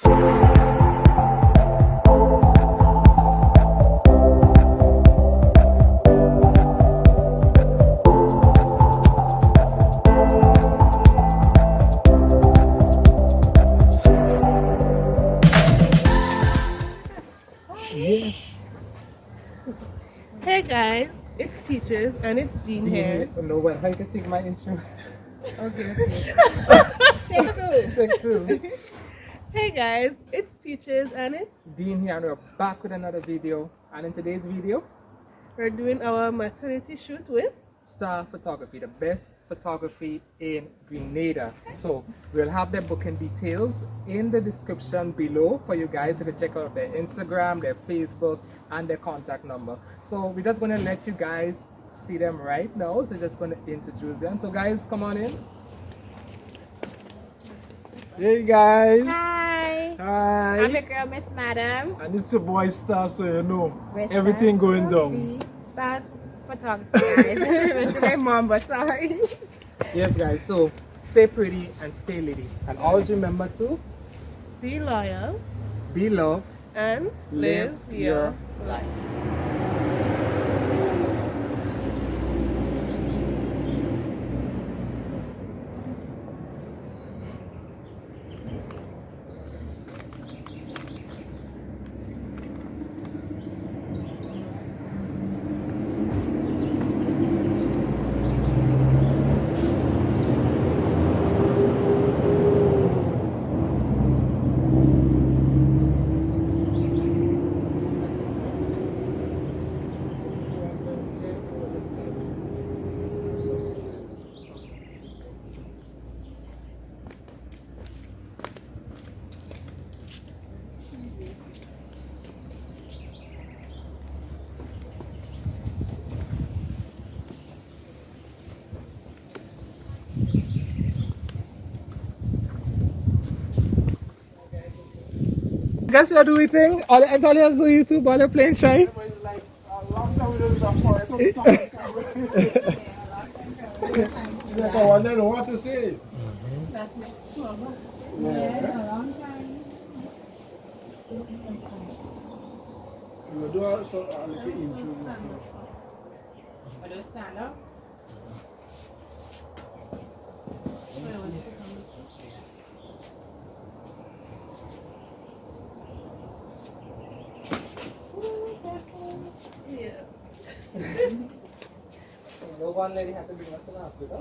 Hey guys, it's Peaches and it's Dean here. No, well, how you can take my intro? Okay. Take two. Hey guys, it's Peaches and it's Dean here, and we're back with another video. And in today's video, we're doing our maternity shoot with Star Photography, the best photography in Grenada. So we'll have their booking details in the description below for you guys. You can check out their Instagram, their Facebook, and their contact number. So we're just going to let you guys see them right now. So just going to introduce them. So guys, come on in. Hey guys. Hi. Hi. I'm your girl, Miss Madam. And it's your boy Star, so you know We're everything Stars going Photography. down. Stars Photography, guys. It's my mom, but sorry. Yes guys, so stay pretty and stay litty. And always remember to Be Loyal be loved and Live Your Life. Guess you're doing thing? All the Italians do YouTube, all the playing shy. Like I wonder what to say. You do also a little intro. Stand up. No one lady had to bring us to the hospital.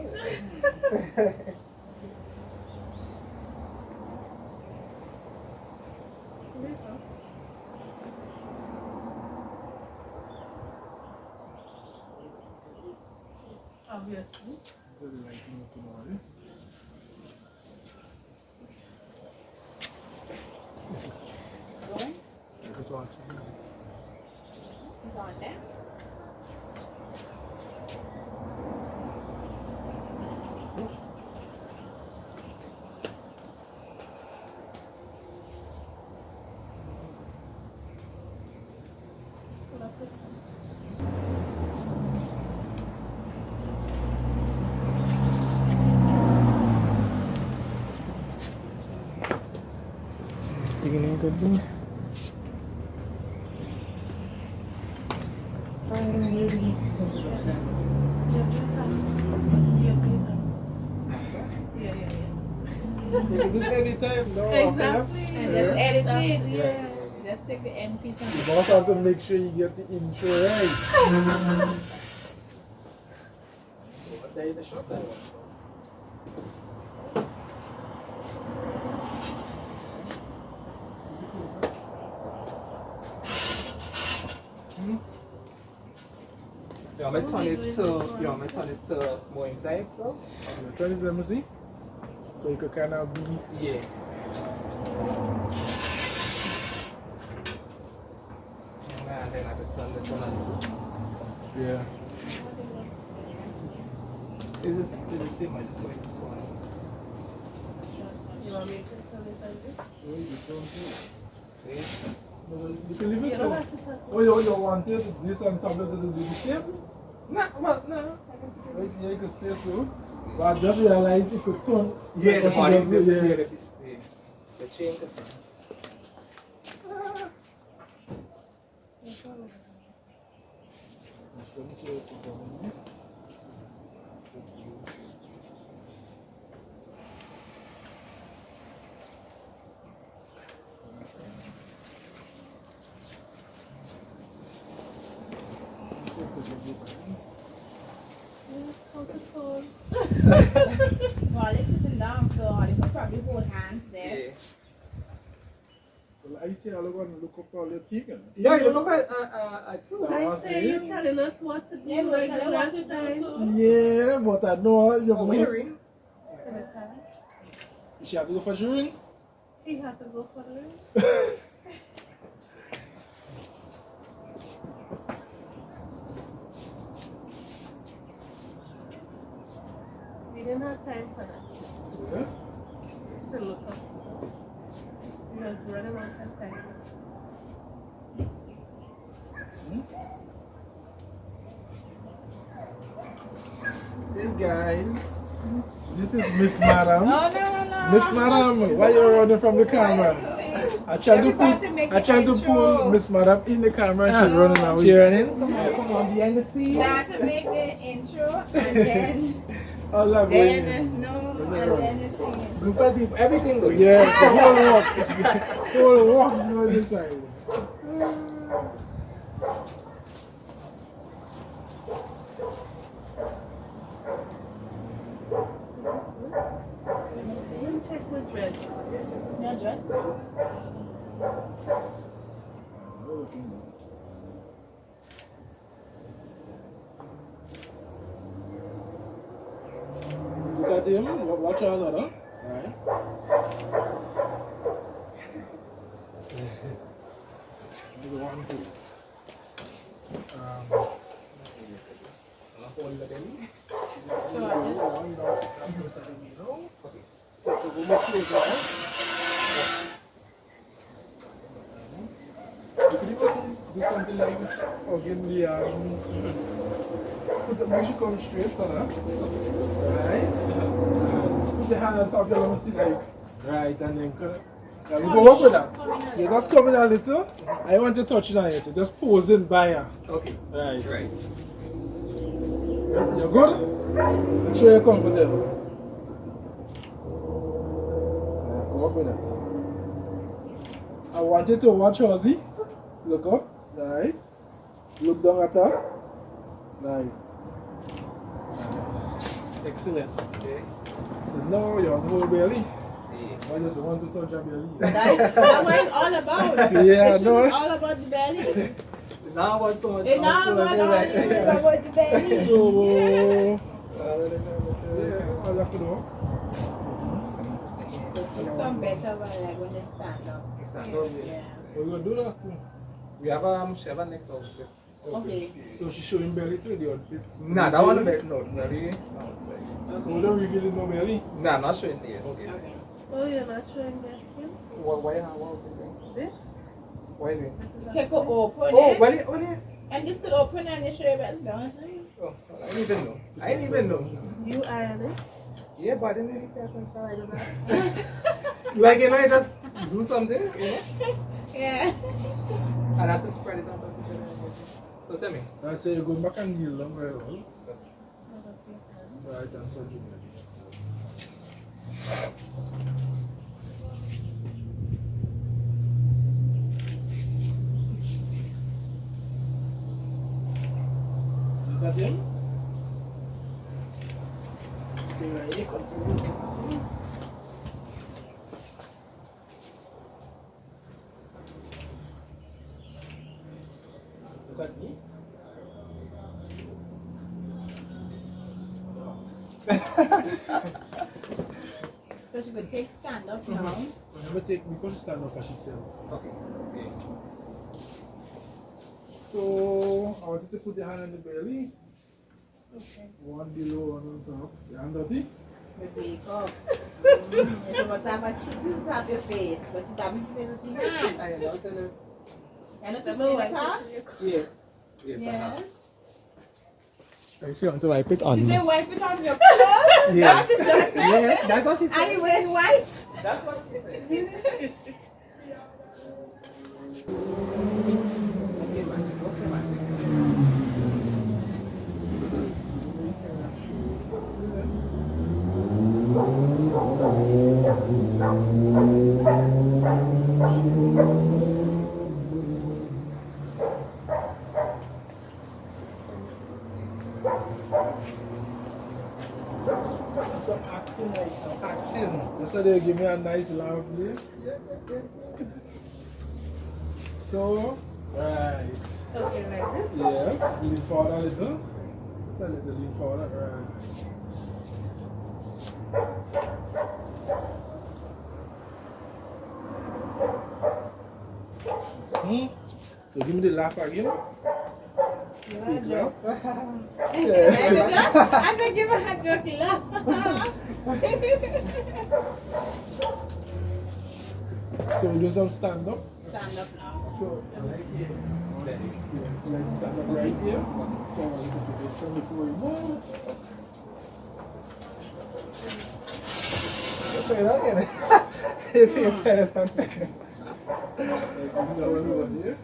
Obviously. It's on there. Singing good thing. You can do it anytime, no? Exactly. And just edit it. Yeah. Just take the end piece and You also have to make sure you get the intro right. You want me to turn it to more inside, so? You turn it, let me see. So you could kind of be. Yeah. And then I could turn this one on too. Yeah. Is the same? I just wait this one. You want me to tell it like this? Oh, you don't do it. See? You can leave it You don't so. have to touch Oh, you wanted this and tablet to do the same? No, well, no. Yeah, you could stay so. But I just realized it could turn. Yeah, the Because body she does it, the chain could turn. Well, they're sitting down, so they could probably hold hands there. Yeah. Well, I say I'm going to look up all your things. Yeah, you look at too. I say you're telling us what to do Yeah, like but the I want last to time. do too. Yeah, but I know your Oh, boss. wearing. She had to go for jury. He had to go for it. We didn't have time for that. Yeah. To look up. We was running out of time. Hey guys, this is Miss Madam. Oh, no. Miss Madam, why you running from the camera? I tried to put Miss Madam in the camera. She's running away. She running? Come on, behind the scene. Now to make the intro and then, All that then going. no, and then the singing. Because everything goes. Yeah, the whole walk. The whole walk is on this side. Check my dress. Your dress? Look at him. Watch out, huh? Alright. One piece. Hold the belly. So, go back to the you could even do something like again the put the make sure come straight for that. Right? Put the hand on top there, let me see like right and then we go up with that. Yeah, just coming a little. I want to touch it on it. Just posing by her. Okay. Right. Right. You're good? Make sure you're comfortable. Go up with that. I want you to watch Ozzy. Look up. Nice. Look down at her. Nice. Excellent. Okay. So now you're on the whole belly. Yeah. I just want to touch your belly. That's what it's all about. Yeah, It's no. all about the belly. Now about so much. It's not also, about like, it's about the belly. So, yeah, all have to know. Some better when they stand up. Stand up. Yeah. We're going to do that too. We have she have a next outfit. Okay. So she's showing belly too, the outfit. Nah, that one no, very outside. So we don't reveal no belly. Nah, not showing this. Okay. Oh, you're not showing their skin? Why what is it? This? Why do? Keep it open. Oh, well, And this could open and you show your belly down. oh, I didn't even know. I didn't even know. You iron it? Yeah, but I didn't really pay attention. I just like I just do something, Yeah. and I have to spread it on the picture. So tell me. I say you go back and kneel down where it was. Right, and touch your belly. Look at him. Stay right here, continue. Look at me. So she could take stand up now. Remember, take because she stand up as she said. Okay. Okay. So I want you to put your hand on the belly. Okay. One below, one on top. Your hand dirty? We wake up. She must have a chicken to have your face. But she damaged your face with she hand. I know. Tell her. You know to stay in the car? Yeah. Yes, Yeah. She want to wipe it on She me. said wipe it on your clothes. Yeah. That's what she just said. Yeah, that's what she Are said. you wearing white? That's what she said. Okay, magic. Okay, magic. Some acting like acting. So they give me a nice laugh there. So, right. Okay, like this. Yeah, lean forward a little. Just a little lean forward, right. So give me the laugh again. Fake laugh. I said, give her a jokey laugh. So we do some stand up. Stand up now. So, so let's stand up right here. Forward a little bit from before we move. Okay, okay. It's better than Like, you know, over here.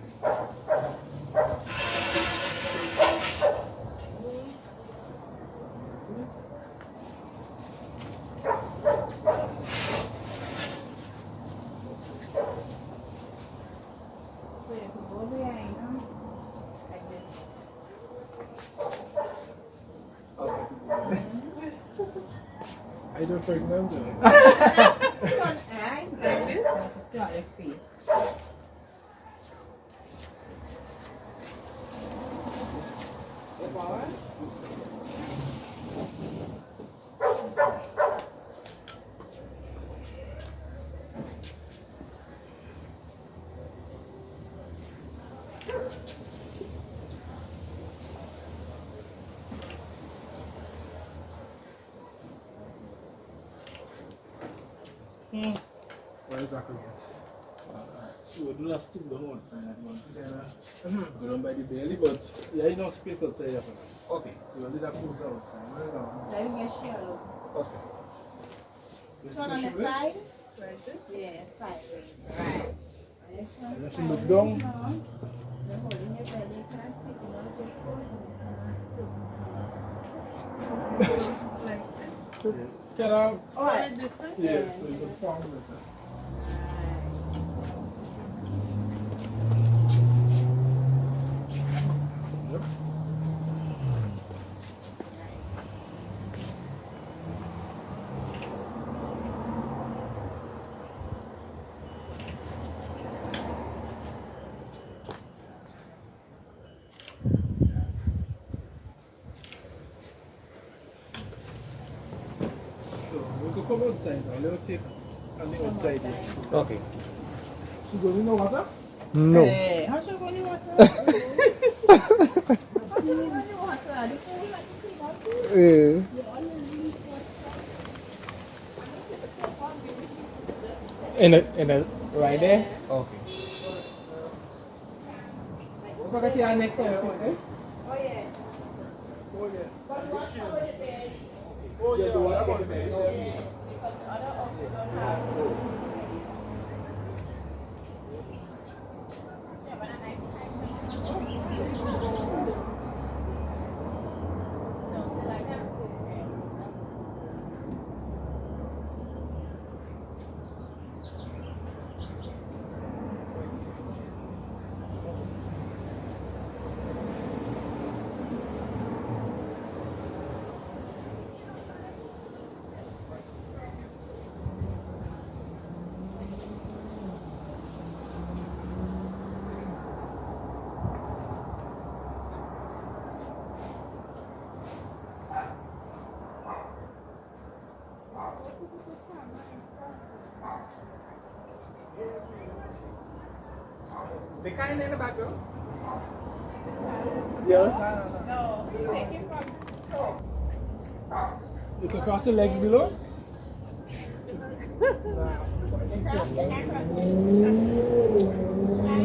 So you can go behind, huh? Like this. I don't pregnant. Turn eyes like this. Start your face. Forward. What is that again? So we do not stoop down one side and one together. Go down by the belly, but yeah, you know space outside here for that. Okay. So we'll do that close outside. Where is that one? Let me get shallow. Okay. Turn on the side. Yeah, sideways. Right. And then she look down. You're holding your belly, kind of sticking out your foot. Can I? Alright. This one. Yeah, so you can form with that. Yep. So we could come outside now. Let's take on the outside here. Okay. She goes in the water? No. Hey, how should I go in the water? How should I go in the water? The pool like the thing, how should Yeah. you always leave In a right there? Okay. We'll get you next one, okay? Oh yeah. Oh yeah. But watch over the bed. Oh yeah, the water on the bed. Yeah. Because the other office don't have. Yeah, but a nice time. So, like that. The kind in the background? Yes. No, take it from so. You can cross the legs below.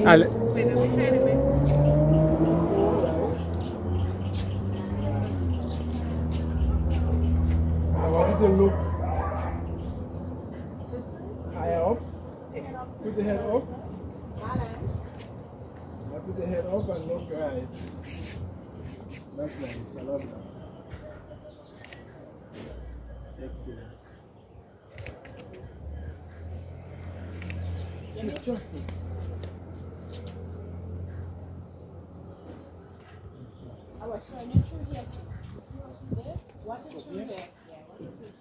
I'll, Wait, let me try to make I want you to look higher up. Put the head up. Now put the head up and look right. That's nice. I love that. Excellent. it, trust me. I was showing you through here. You see what she did? Watch it through there. Yeah, watch it through.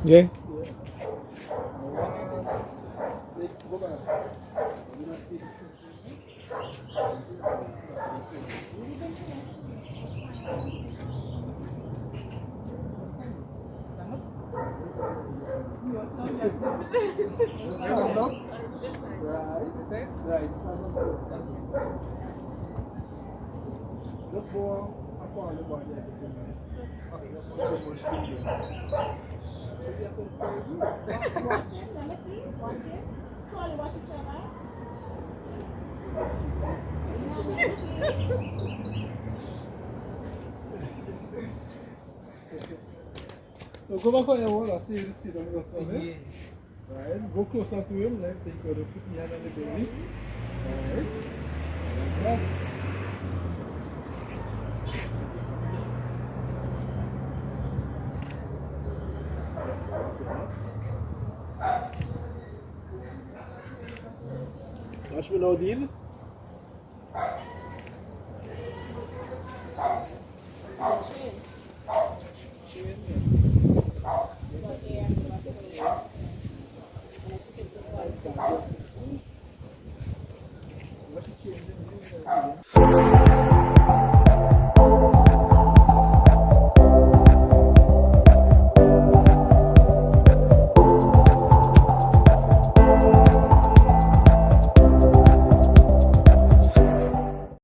Yeah. Go back. Stand up. Right. Right. Stand up. Just go and follow the body like it is. Okay. Just don't push things. So yes, I'm staying. Watch it. Let me see. Watch it. Charlie, watch each other. So go back on your wall and see the seat of your son. Eh? Right. Go closer to him. Like so you got to put your hand on the belly. Right. Like that. Watch me now, Dean. What you changing?